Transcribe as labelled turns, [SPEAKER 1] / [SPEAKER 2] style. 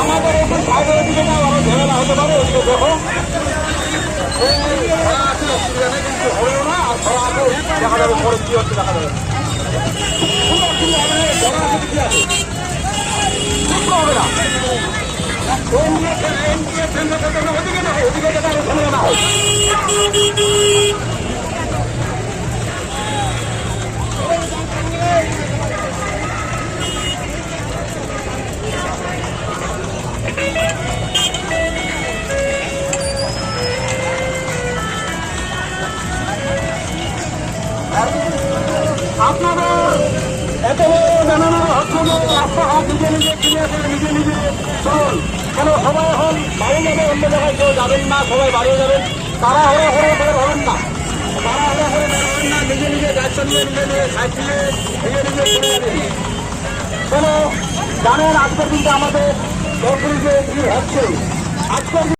[SPEAKER 1] আমাদের এখন সাইডের দিকে না আরো ঝামেলা হতে পারে, ওদিকে দেখো কিন্তু হবেও না। আর ধরা আছে দেখা যাবে পরে কি হচ্ছে দেখা যাবে। হবে না ওদিকে যেটা ঝামেলা না হয়। আপনাদের এত জানানো হচ্ছে যে রাস্তাঘাট নিজে নিজে কিনে নিজে নিজে চলুন, কেন সবাই এখন বাড়ি যাবে, অন্য জায়গায় কেউ যাবেন না, সবাই বাড়ি যাবেন। তারা হরে হরে বের হবেন না, তারা হরে হরে বের হবেন না, নিজে নিজে দায়িত্ব নিয়ে নিজে নিজে সাইকেলে নিজে নিজে চলে যাবেন। কেন জানেন আজকের দিনটা আমাদের দর্শনীতে কি হচ্ছে আজকের